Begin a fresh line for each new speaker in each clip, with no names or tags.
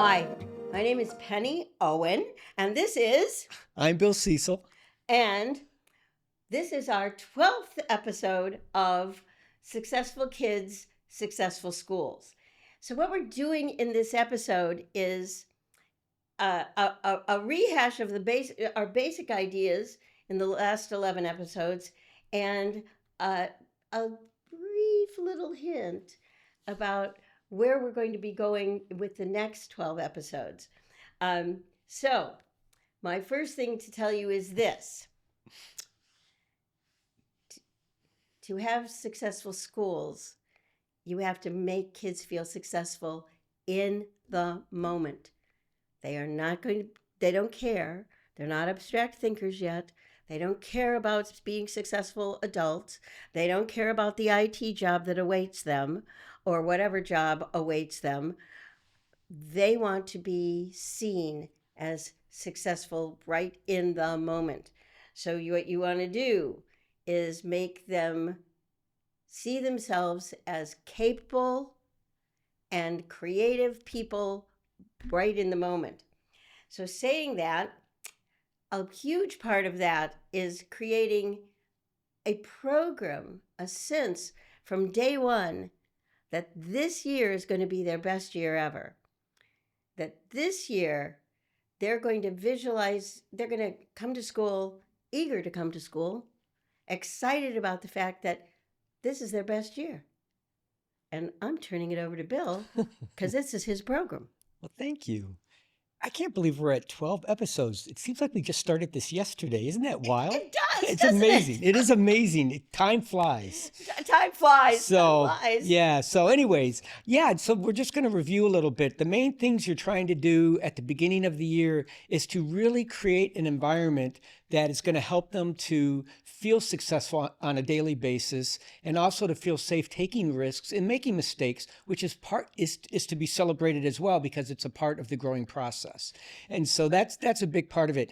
Hi, my name is Penny Owen, and this is,
I'm Bill Cecil.
and this is our 12th episode of Successful Kids, Successful Schools. So, what we're doing in this episode is a rehash of our basic ideas in the last 11 episodes and a brief little hint about where we're going to be going with the next 12 episodes. So, my first thing to tell you is this: to have successful schools, you have to make kids feel successful in the moment. They don't care. They're not abstract thinkers yet. They don't care about being successful adults. They don't care about the IT job that awaits them or whatever job awaits them. They want to be seen as successful right in the moment. So what you want to do is make them see themselves as capable and creative people right in the moment. So saying that, a huge part of that is creating a program, a sense from day one that this year is going to be their best year ever. That this year they're going to visualize, they're going to come to school, eager to come to school, excited about the fact that this is their best year. And I'm turning it over to Bill because this is his program.
Well, thank you. I can't believe we're at 12 episodes. It seems like we just started this yesterday. Isn't that wild?
It does.
It's amazing. It is amazing. Time flies.
Time flies.
So,
time flies.
yeah. So anyways, yeah. So we're just going to review a little bit. The main things you're trying to do at the beginning of the year is to really create an environment that is going to help them to feel successful on a daily basis and also to feel safe taking risks and making mistakes, which is to be celebrated as well because it's a part of the growing process. And so that's a big part of it.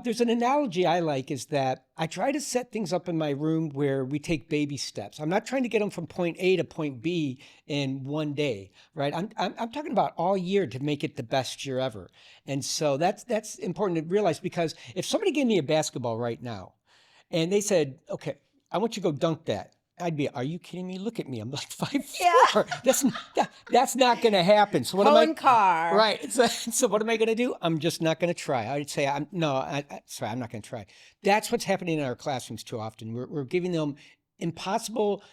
There's an analogy I like is that I try to set things up in my room where we take baby steps. I'm not trying to get them from point A to point B in one day, right? I'm talking about all year to make it the best year ever. And so that's important to realize because if somebody gave me a basketball right now and they said, okay, I want you to go dunk that. I'd be, are you kidding me? Look at me. I'm like 5'4". Yeah. That's not going to happen. So what am I?
Car.
Right. So what am I going to do? I'm just not going to try. I'd say, I'm not going to try. That's what's happening in our classrooms too often. We're giving them impossible.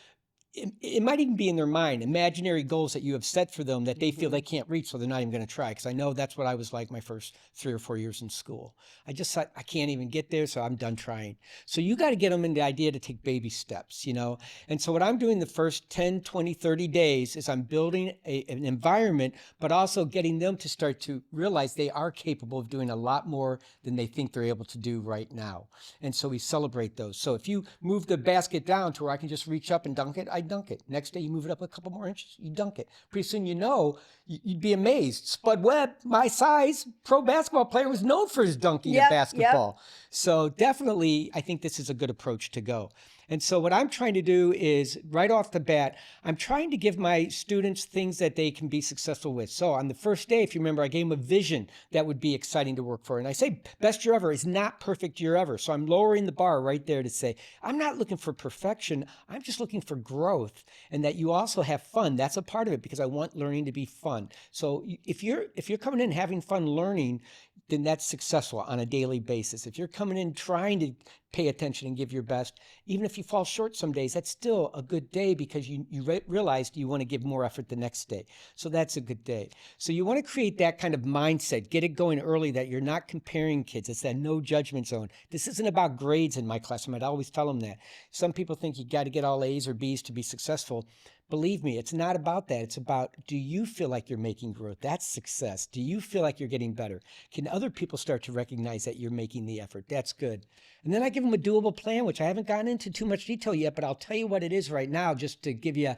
It might even be in their mind, imaginary goals that you have set for them that they feel they can't reach, so they're not even going to try. Because I know that's what I was like my first 3 or 4 years in school. I just thought, I can't even get there, so I'm done trying. So you got to get them in the idea to take baby steps, you know? And so what I'm doing the first 10, 20, 30 days is I'm building an environment, but also getting them to start to realize they are capable of doing a lot more than they think they're able to do right now. And so we celebrate those. So if you move the basket down to where I can just reach up and dunk it, I dunk it. Next day, you move it up a couple more inches, you dunk it. Pretty soon, you'd be amazed. Spud Webb, my size, pro basketball player, was known for his dunking at basketball. Yep. So definitely, I think this is a good approach to go. And so what I'm trying to do is, right off the bat, I'm trying to give my students things that they can be successful with. So on the first day, if you remember, I gave them a vision that would be exciting to work for. And I say best year ever is not perfect year ever. So I'm lowering the bar right there to say, I'm not looking for perfection. I'm just looking for growth and that you also have fun. That's a part of it because I want learning to be fun. So if you're coming in having fun learning, then that's successful on a daily basis. If you're coming in trying to pay attention and give your best, even if you fall short some days, that's still a good day because you realized you want to give more effort the next day. So that's a good day. So you want to create that kind of mindset, get it going early that you're not comparing kids. It's that no judgment zone. This isn't about grades in my classroom. I'd always tell them that. Some people think you got to get all A's or B's to be successful. Believe me, it's not about that. It's about, do you feel like you're making growth? That's success. Do you feel like you're getting better? Can other people start to recognize that you're making the effort? That's good. And then I give them a doable plan, which I haven't gotten into too much detail yet, but I'll tell you what it is right now, just to give you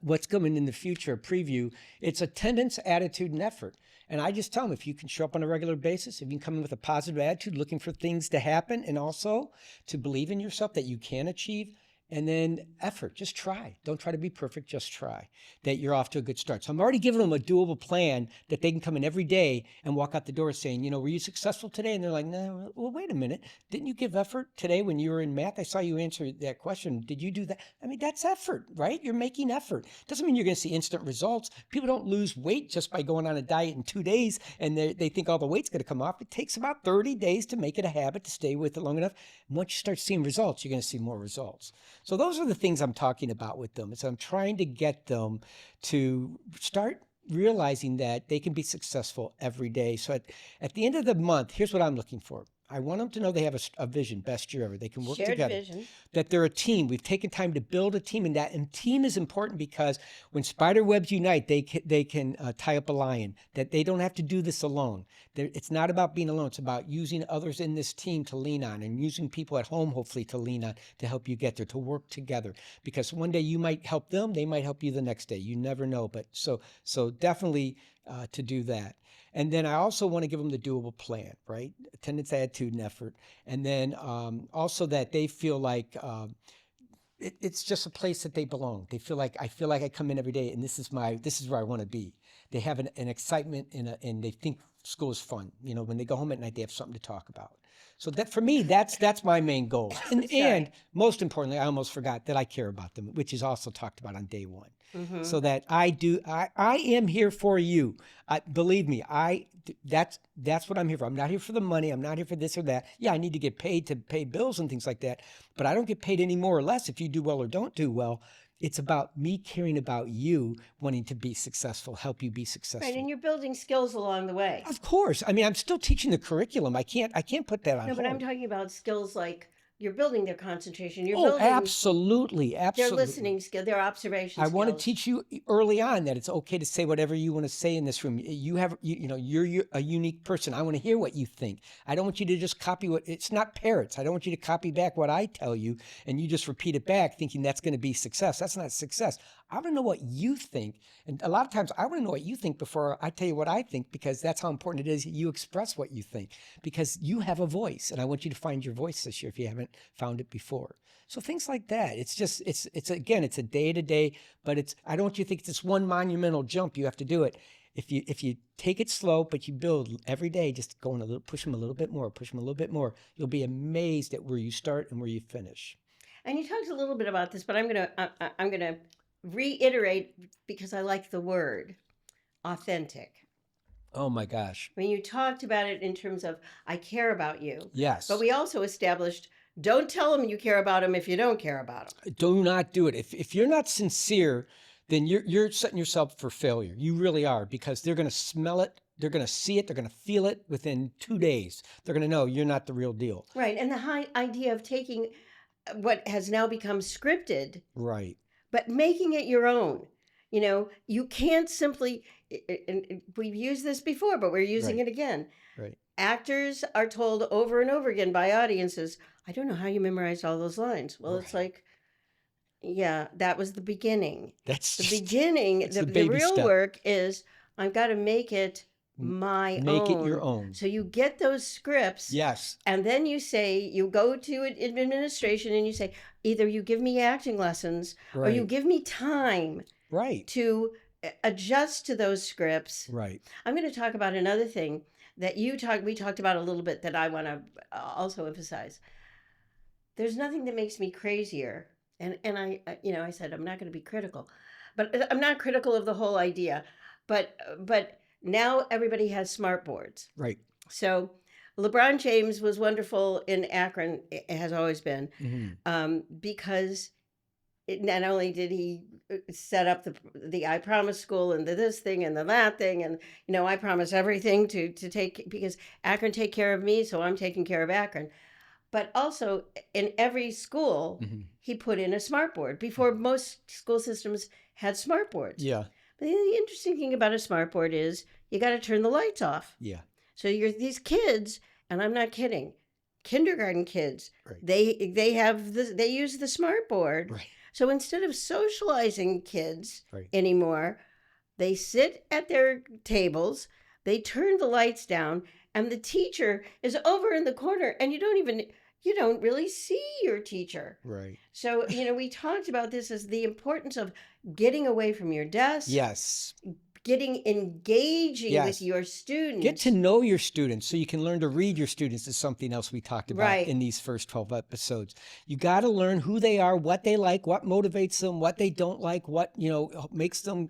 what's coming in the future, a preview. It's attendance, attitude, and effort. And I just tell them, if you can show up on a regular basis, if you can come in with a positive attitude, looking for things to happen, and also to believe in yourself that you can achieve, And then effort, just try. Don't try to be perfect, just try. That you're off to a good start. So I'm already giving them a doable plan that they can come in every day and walk out the door saying, were you successful today? And they're like, no, well, wait a minute. Didn't you give effort today when you were in math? I saw you answer that question. Did you do that? I mean, that's effort, right? You're making effort. Doesn't mean you're going to see instant results. People don't lose weight just by going on a diet in 2 days and they think all the weight's going to come off. It takes about 30 days to make it a habit, to stay with it long enough. And once you start seeing results, you're going to see more results. So those are the things I'm talking about with them. So I'm trying to get them to start realizing that they can be successful every day. So at the end of the month, here's what I'm looking for. I want them to know they have a vision, best year ever. They can work
Shared
together.
vision.
That they're a team. We've taken time to build a team, and team is important because when spider webs unite, they can tie up a lion. That they don't have to do this alone. It's not about being alone. It's about using others in this team to lean on, and using people at home, hopefully, to lean on to help you get there, to work together. Because one day you might help them, they might help you the next day. You never know. But so definitely to do that. And then I also want to give them the doable plan, right? Attendance, attitude, and effort. And then also that they feel like it's just a place that they belong. They feel like I come in every day and this is where I want to be. They have an excitement and they think school is fun. When they go home at night, they have something to talk about. So that for me, that's my main goal. And most importantly, I almost forgot that I care about them, which is also talked about on day one.
Mm-hmm.
So that I am here for you. Believe me, that's what I'm here for. I'm not here for the money. I'm not here for this or that. Yeah, I need to get paid to pay bills and things like that, but I don't get paid any more or less if you do well or don't do well. It's about me caring about you, wanting to be successful, help you be successful.
Right, and you're building skills along the way.
Of course. I mean, I'm still teaching the curriculum. I can't put that on hold.
No, but I'm talking about skills like you're building their concentration. You're
Oh,
building
absolutely.
their listening skill, their observation
I
skills.
want to teach you early on that it's okay to say whatever you want to say in this room. You're a unique person. I want to hear what you think. I don't want you to just copy it's not parrots. I don't want you to copy back what I tell you and you just repeat it back thinking that's going to be success. That's not success. I want to know what you think. And a lot of times I want to know what you think before I tell you what I think, because that's how important it is you express what you think, because you have a voice and I want you to find your voice this year if you haven't found it before. So things like that. It's just, it's a day to day, but I don't want you to think it's this one monumental jump. You have to do it. If you take it slow, but you build every day, just going push them a little bit more, you'll be amazed at where you start and where you finish.
And you talked a little bit about this, but I'm gonna reiterate because I like the word authentic.
Oh my gosh.
I mean, you talked about it in terms of I care about you.
Yes.
But we also established don't tell them you care about them if you don't care about them.
Do not do it. If you're not sincere, then you're setting yourself for failure. You really are, because they're going to smell it. They're going to see it. They're going to feel it within 2 days. They're going to know you're not the real deal.
Right. And the high idea of taking what has now become scripted.
Right.
But making it your own. You can't simply, and we've used this before, but we're using it again.
Right.
Actors are told over and over again by audiences, I don't know how you memorized all those lines. Well, It's like, yeah, that was the beginning.
That's
the beginning. The real
step.
Work is I've got to make it my own.
Make it your own.
So you get those scripts.
Yes.
And then you go to administration and you say, either you give me acting lessons or you give me time to adjust to those scripts.
Right.
I'm going to talk about another thing that we talked about a little bit that I want to also emphasize. There's nothing that makes me crazier. And I said, I'm not going to be critical, but I'm not critical of the whole idea, but now everybody has smart boards.
Right.
So LeBron James was wonderful in Akron, it has always been, because not only did he set up the I Promise school and this thing and the that thing, and I promise everything to take, because Akron take care of me, so I'm taking care of Akron. But also in every school, he put in a smart board before most school systems had smart boards.
Yeah.
But the interesting thing about a smart board is you got to turn the lights off.
Yeah.
So these kids, and I'm not kidding, kindergarten kids,
right.
they use the smart board.
Right.
So instead of socializing kids
right.
anymore, they sit at their tables, they turn the lights down, and the teacher is over in the corner, and you don't even you don't really see your teacher.
Right.
So, we talked about this as the importance of getting away from your desk,
Yes.
getting engaging with
Yes.
your
Get
students.
to know your students so you can learn to read your students is something else we talked about
Right.
in these first 12 episodes. You got to learn who they are, what they like, what motivates them, what they don't like, what, makes them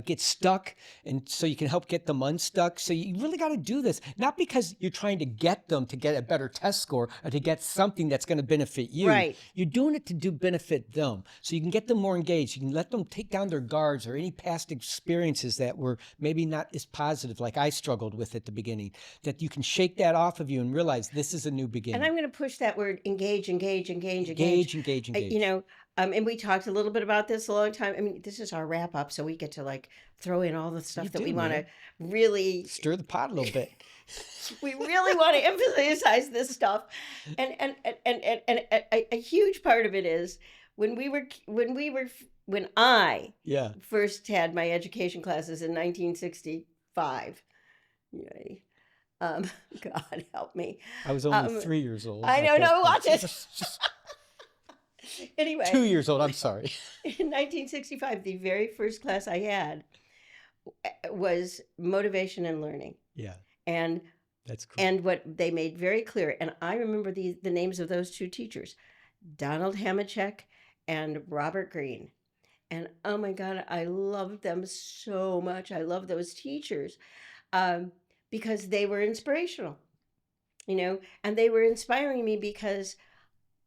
get stuck. And so you can help get them unstuck. So you really got to do this, not because you're trying to get them to get a better test score or to get something that's going to benefit you.
Right.
You're doing it to benefit them. So you can get them more engaged. You can let them take down their guards or any past experiences that were maybe not as positive, like I struggled with at the beginning, that you can shake that off of you and realize this is a new beginning.
And I'm going to push that word engage.
Engage.
And we talked a little bit about this a long time. I mean, this is our wrap up, so we get to like throw in all the stuff that we want to really
stir the pot a little bit.
We really want to emphasize this stuff, and a huge part of it is when I first had my education classes in 1965. Yay. God help me.
I was only 3 years old.
I know. No, watch it. Anyway,
2 years old. I'm sorry.
In 1965, the very first class I had was motivation and learning.
Yeah.
And
that's cool.
And what they made very clear, and I remember the names of those two teachers, Donald Hamachek and Robert Green. And oh my God, I loved them so much. I love those teachers because they were inspirational, and they were inspiring me because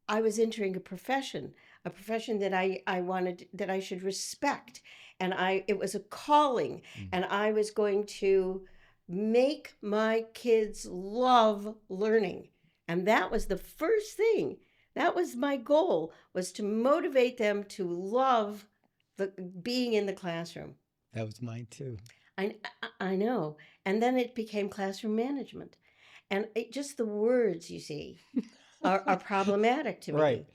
I was entering a profession that I wanted, that I should respect. And it was a calling, and I was going to make my kids love learning. And that was the first thing. That was my goal, was to motivate them to love being in the classroom.
That was mine too.
I know. And then it became classroom management. And just the words, you see, are problematic to me.
Right.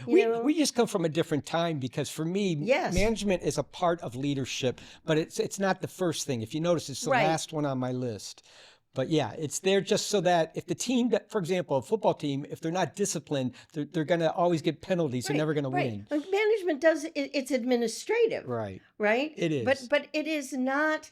We just come from a different time, because for me, management is a part of leadership, but it's not the first thing. If you notice, it's the last one on my list. But yeah, it's there just so that if the team, for example, a football team, if they're not disciplined, they're going to always get penalties. They're never going to win.
Like management it's administrative.
Right.
Right?
It is.
But it is not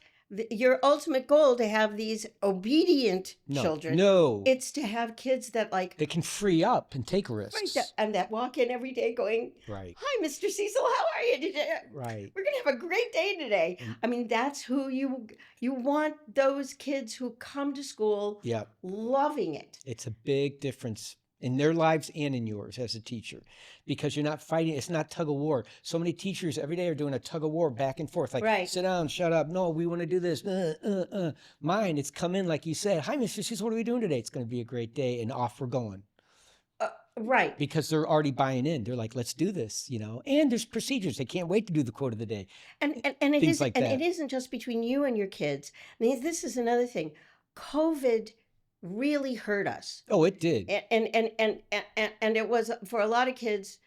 your ultimate goal to have these obedient children.
No.
It's to have kids that
they can free up and take risks.
Right. And that walk in every day going, hi, Mr. Cecil, how are you today?
Right.
We're going to have a great day today. I mean, that's who you want, those kids who come to school loving it.
It's a big difference in their lives and in yours as a teacher, because you're not fighting. It's not tug of war. So many teachers every day are doing a tug of war back and forth. Like, sit down, shut up. No, we want to do this. Mine, it's come in like you said. Hi, Mr. Cecil, what are we doing today? It's going to be a great day. And off we're going.
Right.
Because they're already buying in. They're like, let's do this, And there's procedures. They can't wait to do the quote of the day.
And it isn't just between you and your kids. I mean, this is another thing. COVID really hurt us.
Oh, it did.
And it was, for a lot of kids,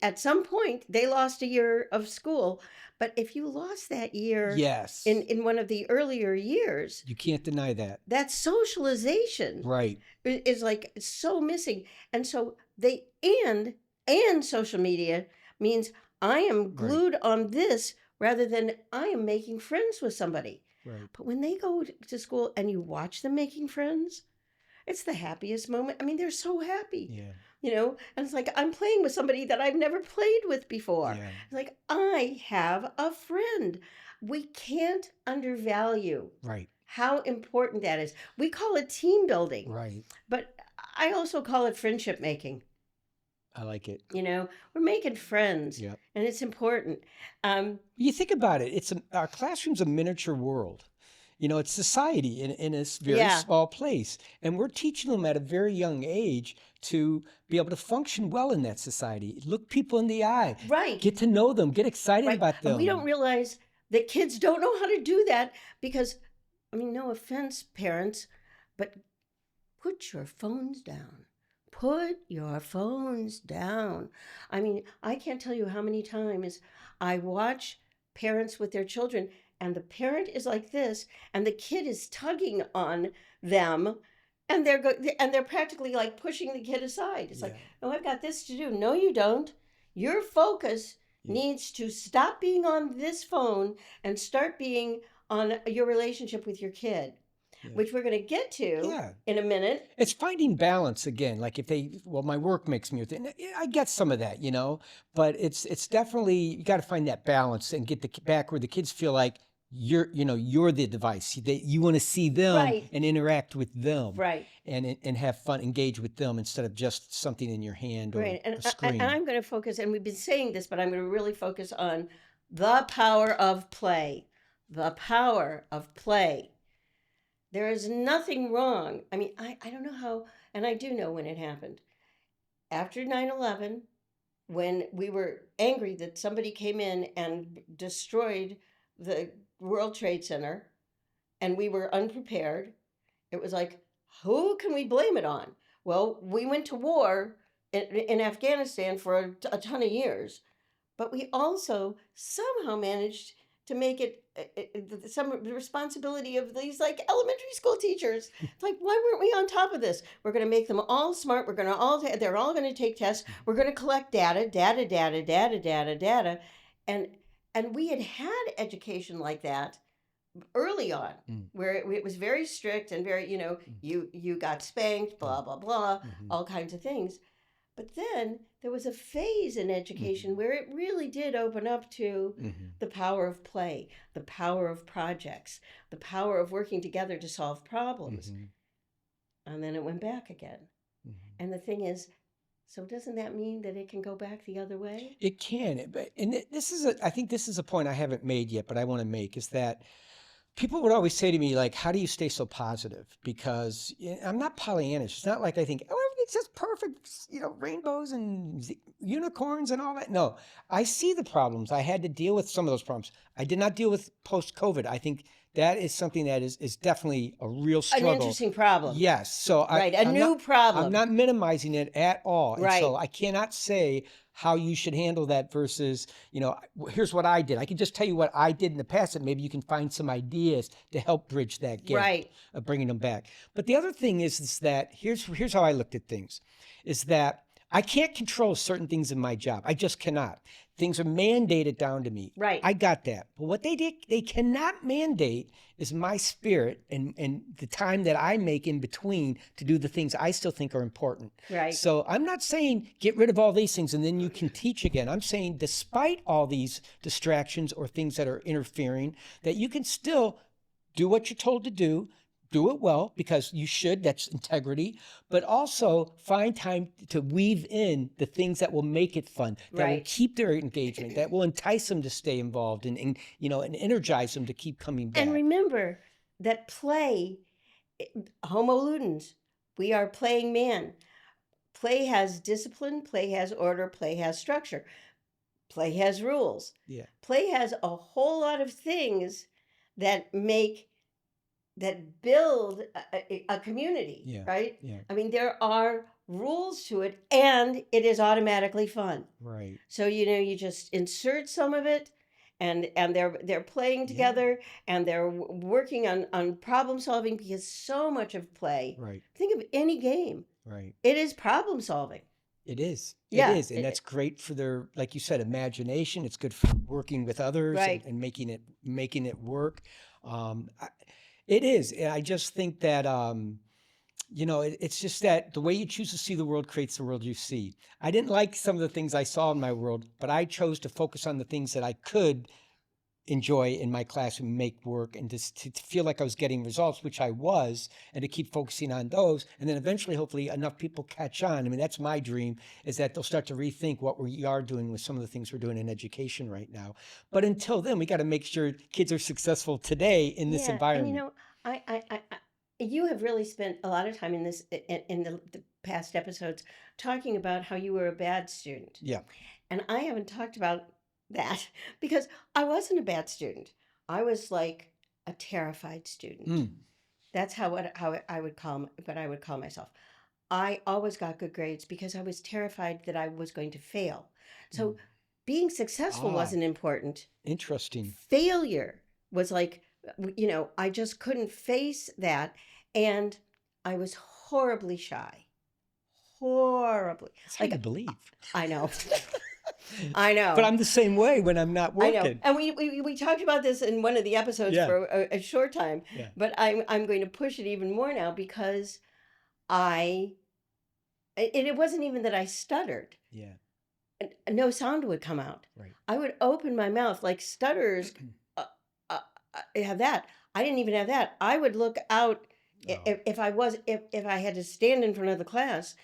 at some point they lost a year of school. But if you lost that year in one of the earlier years,
you can't deny
that socialization is like so missing. And so and social media means I am glued on this rather than I am making friends with somebody.
Right.
But when they go to school and you watch them making friends, it's the happiest moment. I mean, they're so happy.
Yeah.
And it's like, I'm playing with somebody that I've never played with before.
Yeah.
It's like, I have a friend. We can't undervalue how important that is. We call it team building.
Right.
But I also call it friendship making.
I like it.
We're making friends, and it's important.
You think about it. Our classroom's a miniature world. It's society in a very small place. And we're teaching them at a very young age to be able to function well in that society. Look people in the eye.
Right.
Get to know them. Get excited about them.
And we don't realize that kids don't know how to do that because, I mean, no offense, parents, but put your phones down. Put your phones down. I mean, I can't tell you how many times I watch parents with their children and the parent is like this and the kid is tugging on them and they're practically like pushing the kid aside. It's like,
Yeah.
oh, I've got this to do. No, you don't. Your focus
Yeah.
needs to stop being on this phone and start being on your relationship with your kid,
Yeah.
which we're going to get to
Yeah.
in a minute.
It's finding balance again. Like if they, well, my work makes me, I get some of that, but it's definitely, you got to find that balance and get back where the kids feel like you're the device. You want to see them
Right.
and interact with them
Right.
and have fun, engage with them instead of just something in your hand or
Right. And
a screen.
I'm going to focus, and we've been saying this, but I'm going to really focus on the power of play. The power of play. There is nothing wrong. I mean, I don't know how, and I do know when it happened. After 9/11, when we were angry that somebody came in and destroyed the World Trade Center and we were unprepared, it was like, who can we blame it on? Well, we went to war in Afghanistan for a ton of years, but we also somehow managed to make it some responsibility of these like elementary school teachers. It's like, why weren't we on top of this? We're going to make them all smart. We're going to they're all going to take tests. We're going to collect data, and we had education like that early on,
Mm.
where it was very strict and very, you got spanked, blah blah blah,
Mhm.
all kinds of things. But then there was a phase in education
Mhm.
where it really did open up to
Mhm.
the power of play, the power of projects, the power of working together to solve problems.
Mhm.
And then it went back again.
Mhm.
And the thing is, so doesn't that mean that it can go back the other way?
It can, this is I think this is a point I haven't made yet, but I want to make is that people would always say to me, like, how do you stay so positive? Because I'm not Pollyannish. It's not like I think, oh, everything's just perfect, rainbows and unicorns and all that. No, I see the problems. I had to deal with some of those problems. I did not deal with post-COVID. I think that is something that is definitely a real
An
struggle.
interesting problem.
Yes. So
Right. A new
I'm
problem.
not minimizing it at all. And so
Right.
I cannot say how you should handle that versus, here's what I did. I can just tell you what I did in the past, and maybe you can find some ideas to help bridge that gap
Right.
of bringing them back. But the other thing is that here's how I looked at things, is that I can't control certain things in my job. I just cannot. Things are mandated down to me.
Right.
I got that. But what they cannot mandate is my spirit and the time that I make in between to do the things I still think are important.
Right.
So I'm not saying get rid of all these things and then you can teach again. I'm saying despite all these distractions or things that are interfering, that you can still do what you're told to do it well, because you should, that's integrity, but also find time to weave in the things that will make it fun, that will
Right.
keep their engagement, that will entice them to stay involved and energize them to keep coming back.
And remember that play, Homo ludens, we are playing man. Play has discipline, play has order, play has structure, play has rules.
Yeah.
Play has a whole lot of things that build a community,
Yeah.
right?
Yeah.
I mean, there are rules to it, and it is automatically fun.
Right.
So you just insert some of it, and they're playing together, and they're working on problem solving, because so much of play.
Right.
Think of any game.
Right.
It is problem solving.
It is.
Yeah,
It is. And that's great for their, like you said, imagination. It's good for working with others
Right.
and making it work. It is. And I just think that, it's just that the way you choose to see the world creates the world you see. I didn't like some of the things I saw in my world, but I chose to focus on the things that I could enjoy in my classroom and make work, and just to feel like I was getting results, which I was, and to keep focusing on those. And then eventually, hopefully, enough people catch on. I mean, that's my dream, is that they'll start to rethink what we are doing with some of the things we're doing in education right now. But until then, we got to make sure kids are successful today in this environment.
And I you have really spent a lot of time in this in the past episodes talking about how you were a bad student.
Yeah.
And I haven't talked about that because I wasn't a bad student. I was like a terrified student.
Mm.
That's how I would call what I would call myself. I always got good grades because I was terrified that I was going to fail. So being successful wasn't important.
Interesting.
Failure was like, I just couldn't face that. And I was horribly shy. Horribly.
It's hard
Like,
to believe.
I know. I know.
But I'm the same way when I'm not
I know.
working.
And we talked about this in one of the episodes
Yeah.
for a short time,
Yeah.
but I'm going to push it even more now because it wasn't even that I stuttered.
Yeah.
No sound would come out.
Right.
I would open my mouth like stutters have that. I didn't even have that. I would look out
Oh.
if I had to stand in front of the class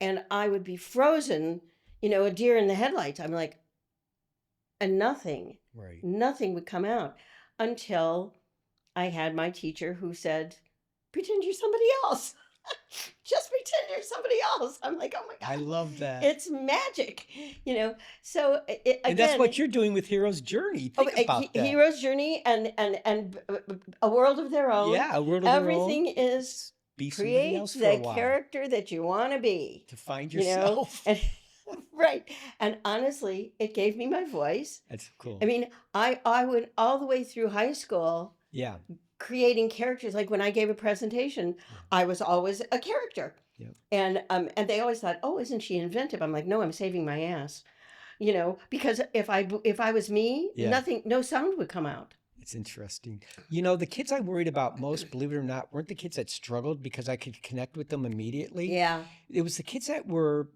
and I would be frozen, a deer in the headlights. I'm like, and nothing
Right.
would come out until I had my teacher who said, pretend you're somebody else. Just pretend you're somebody else. I'm like, oh my God.
I love that.
It's magic, So again,
and that's what you're doing with Hero's Journey. Think about that.
Hero's Journey and A World of Their Own.
Yeah, A World of Their Own.
Everything is
Be somebody
create
else for
the
a while.
character that you want to be.
To find yourself.
And, right. And honestly, it gave me my voice.
That's cool.
I mean, I went all the way through high school.
Yeah.
Creating characters. Like when I gave a presentation, I was always a character.
Yep.
And they always thought, oh, isn't she inventive? I'm like, no, I'm saving my ass. Because if I was me, no sound would come out.
It's interesting. The kids I worried about most, believe it or not, weren't the kids that struggled because I could connect with them immediately.
Yeah.
It was the kids that were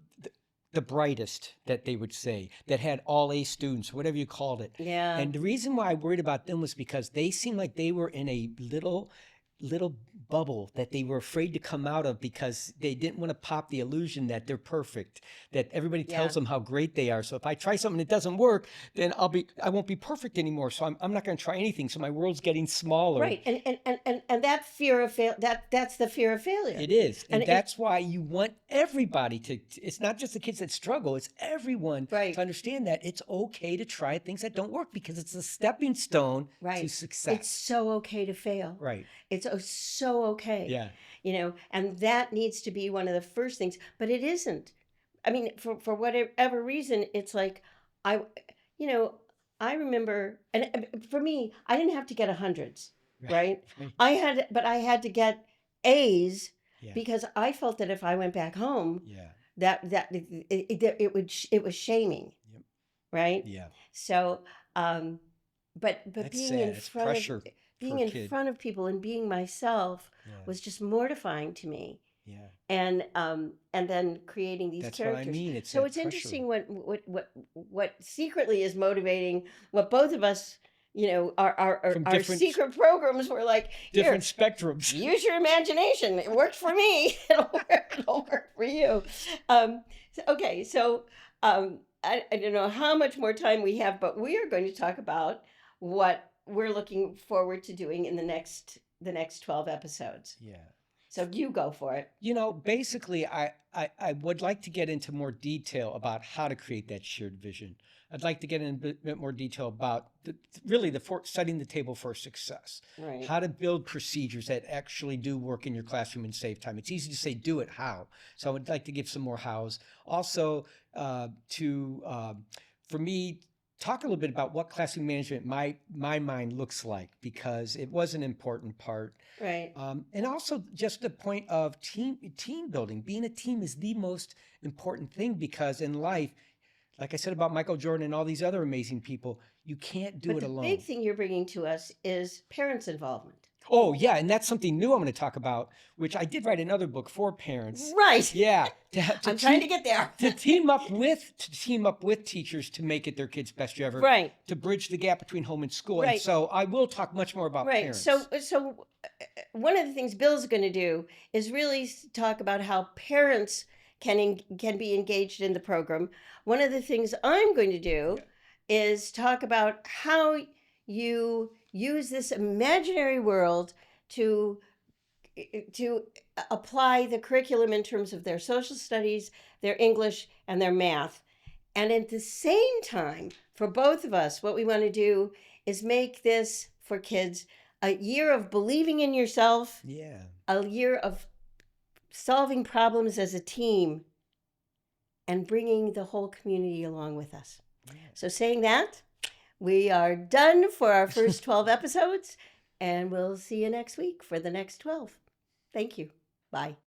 the brightest, that they would say, that had all A students, whatever you called it.
Yeah.
And the reason why I worried about them was because they seemed like they were in a little bubble that they were afraid to come out of because they didn't want to pop the illusion that they're perfect, that everybody tells them how great they are. So if I try something that doesn't work, then I won't be perfect anymore. So I'm not going to try anything. So my world's getting smaller.
Right. And that fear of that's the fear of failure.
It is. And that's why you want everybody it's not just the kids that struggle, it's everyone to understand that it's okay to try things that don't work because it's a stepping stone to success.
It's so okay to fail.
Right.
It's so okay.
Yeah.
And that needs to be one of the first things, but it isn't. I mean, for whatever reason, it's like, I remember, and for me, I didn't have to get hundreds, right? I had to get A's because I felt that if I went back home, that it was shaming, right?
Yeah.
So, but
That's
being
sad.
in
It's
front
pressure
of being in front of people and being myself was just mortifying to me.
Yeah.
And then creating these
That's
characters.
what I mean. It's
so
that
it's
pressure.
interesting what secretly is motivating what both of us, our secret programs were like,
different spectrums.
Use your imagination. It worked for me. It'll work for you. Okay, so I don't know how much more time we have, but we are going to talk about what we're looking forward to doing in the next 12 episodes.
Yeah.
So you go for it.
Basically, I would like to get into more detail about how to create that shared vision. I'd like to get in a bit more detail about setting the table for success.
Right.
How to build procedures that actually do work in your classroom and save time. It's easy to say, do it, how? So I would like to give some more hows. Also, for me, talk a little bit about what classroom management my mind looks like, because it was an important part.
Right.
And also just the point of team building. Being a team is the most important thing, because in life, like I said about Michael Jordan and all these other amazing people, you can't do it alone.
The big thing you're bringing to us is parents' involvement.
Oh, yeah. And that's something new I'm going to talk about, which I did write another book for parents.
Right.
Yeah.
I'm trying to get there.
to team up with teachers to make it their kids' best year ever.
Right.
To bridge the gap between home and school.
Right.
And so I will talk much more about parents.
So one of the things Bill's going to do is really talk about how parents can be engaged in the program. One of the things I'm going to do is talk about how you use this imaginary world to apply the curriculum in terms of their social studies, their English, and their math. And at the same time, for both of us, what we want to do is make this, for kids, a year of believing in yourself, a year of solving problems as a team, and bringing the whole community along with us. So saying that, we are done for our first 12 episodes, and we'll see you next week for the next 12. Thank you. Bye.